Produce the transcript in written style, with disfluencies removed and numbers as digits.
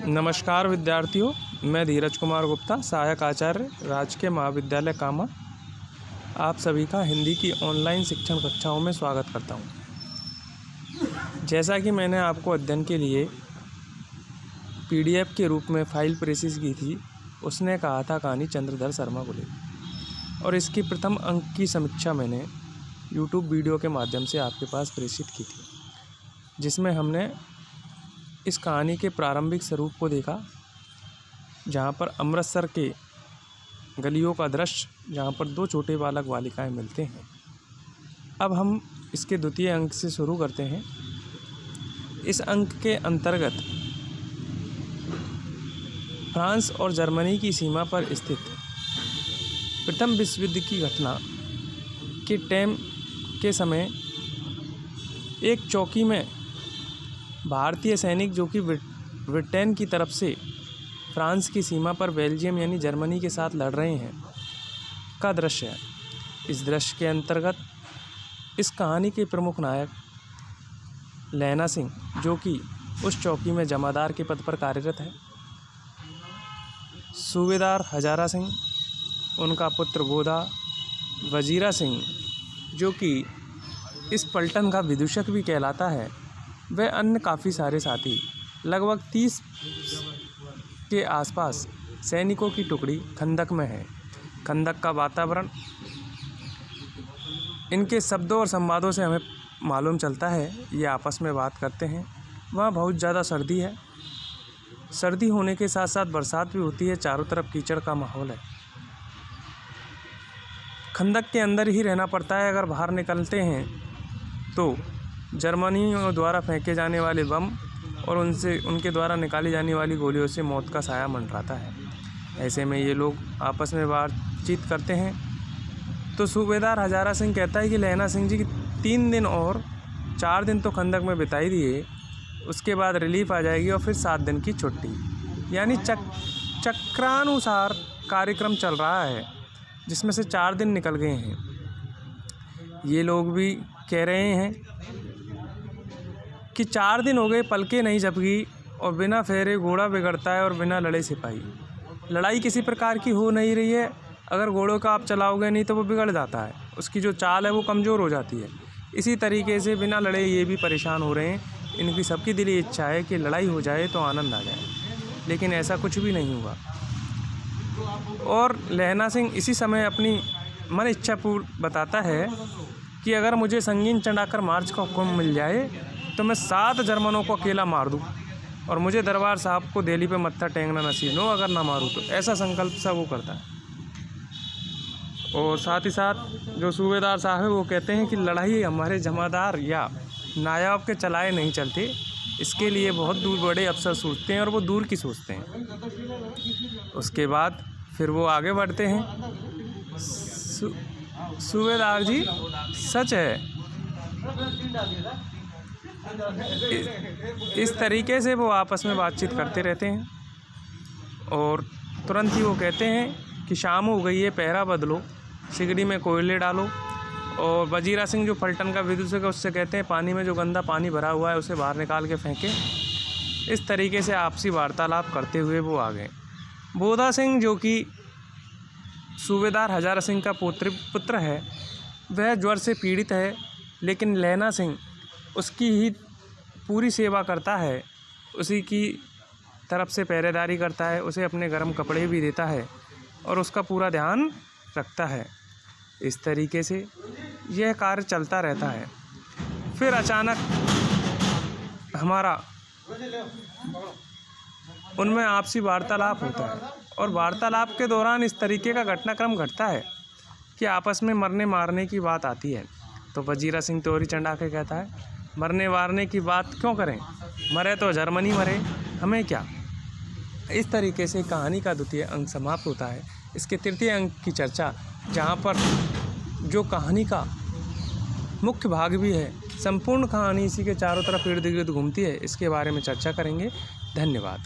नमस्कार विद्यार्थियों, मैं धीरज कुमार गुप्ता, सहायक आचार्य, राजकीय महाविद्यालय कामा। आप सभी का हिंदी की ऑनलाइन शिक्षण कक्षाओं में स्वागत करता हूं। जैसा कि मैंने आपको अध्ययन के लिए PDF के रूप में फाइल प्रेषित की थी, उसने कहा था कहानी चंद्रधर शर्मा को लेकर, और इसकी प्रथम अंक की समीक्षा मैंने YouTube वीडियो के माध्यम से आपके पास प्रेषित की थी, जिसमें हमने इस कहानी के प्रारंभिक स्वरूप को देखा, जहाँ पर अमृतसर के गलियों का दृश्य, जहाँ पर दो छोटे बालक बालिकाएं मिलते हैं। अब हम इसके द्वितीय अंक से शुरू करते हैं। इस अंक के अंतर्गत फ्रांस और जर्मनी की सीमा पर स्थित प्रथम विश्व युद्ध की घटना के टाइम के समय एक चौकी में भारतीय सैनिक जो कि ब्रिटेन की तरफ से फ्रांस की सीमा पर बेल्जियम यानी जर्मनी के साथ लड़ रहे हैं का दृश्य है। इस दृश्य के अंतर्गत इस कहानी के प्रमुख नायक लैना सिंह, जो कि उस चौकी में जमादार के पद पर कार्यरत है, सूबेदार हजारा सिंह, उनका पुत्र बोधा, वजीरा सिंह जो कि इस पलटन का विदूषक भी कहलाता है, वह अन्य काफ़ी सारे साथी, लगभग 30 के आसपास सैनिकों की टुकड़ी खंदक में है। खंदक का वातावरण इनके शब्दों और संवादों से हमें मालूम चलता है, ये आपस में बात करते हैं। वहाँ बहुत ज़्यादा सर्दी है, सर्दी होने के साथ साथ बरसात भी होती है, चारों तरफ कीचड़ का माहौल है। खंदक के अंदर ही रहना पड़ता है। अगर बाहर निकलते हैं तो जर्मनियों द्वारा फेंके जाने वाले बम और उनके द्वारा निकाली जाने वाली गोलियों से मौत का साया मंडराता है। ऐसे में ये लोग आपस में बातचीत करते हैं तो सूबेदार हजारा सिंह कहता है कि लैना सिंह जी की 3 दिन और 4 दिन तो खंदक में बिताई दिए, उसके बाद रिलीफ आ जाएगी और फिर 7 दिन की छुट्टी। यानी चक्रानुसार कार्यक्रम चल रहा है, जिसमें से 4 दिन निकल गए हैं। ये लोग भी कह रहे हैं कि 4 दिन हो गए, पलके नहीं झपकी और बिना फेरे घोड़ा बिगड़ता है और बिना लड़े सिपाही। लड़ाई किसी प्रकार की हो नहीं रही है। अगर घोड़ों का आप चलाओगे नहीं तो वो बिगड़ जाता है, उसकी जो चाल है वो कमज़ोर हो जाती है। इसी तरीके से बिना लड़े ये भी परेशान हो रहे हैं। इनकी सबकी दिली इच्छा है कि लड़ाई हो जाए तो आनंद आ जाए, लेकिन ऐसा कुछ भी नहीं हुआ। और लैना सिंह इसी समय अपनी मन इच्छा बताता है कि अगर मुझे संगीन चढ़ाकर मार्च का हुक्म मिल जाए तो मैं 7 जर्मनों को अकेला मार दूं और मुझे दरबार साहब को दिल्ली पे मत्था टेंगना नसीब हो, अगर ना मारूं तो। ऐसा संकल्प सा वो करता है। और साथ ही साथ जो सूबेदार साहब है वो कहते हैं कि लड़ाई हमारे जमादार या नायाब के चलाए नहीं चलते, इसके लिए बहुत दूर बड़े अफसर सोचते हैं और वो दूर की सोचते हैं। उसके बाद फिर वो आगे बढ़ते हैं। सूबेदार जी, सच है। इस तरीके से वो आपस में बातचीत करते रहते हैं और तुरंत ही वो कहते हैं कि शाम हो गई है, पहरा बदलो, सिगड़ी में कोयले डालो। और वजीरा सिंह जो पलटन का विदूषक है, उससे कहते हैं पानी में जो गंदा पानी भरा हुआ है उसे बाहर निकाल के फेंकें। इस तरीके से आपसी वार्तालाप करते हुए वो आ गए। बोधा सिंह जो कि सूबेदार हजारा सिंह का पुत्र है, वह ज्वर से पीड़ित है, लेकिन लैना सिंह उसकी ही पूरी सेवा करता है, उसी की तरफ से पहरेदारी करता है, उसे अपने गर्म कपड़े भी देता है और उसका पूरा ध्यान रखता है। इस तरीके से यह कार्य चलता रहता है। फिर अचानक हमारा उनमें आपसी वार्तालाप होता है और वार्तालाप के दौरान इस तरीके का घटनाक्रम घटता है कि आपस में मरने मारने की बात आती है। तो वजीरा सिंह तोरी चढ़ा के कहता है, मरने मारने की बात क्यों करें, मरे तो जर्मनी मरे, हमें क्या। इस तरीके से कहानी का द्वितीय अंक समाप्त होता है। इसके तृतीय अंक की चर्चा, जहाँ पर जो कहानी का मुख्य भाग भी है, संपूर्ण कहानी इसी के चारों तरफ इर्द गिर्द घूमती है, इसके बारे में चर्चा करेंगे। धन्यवाद।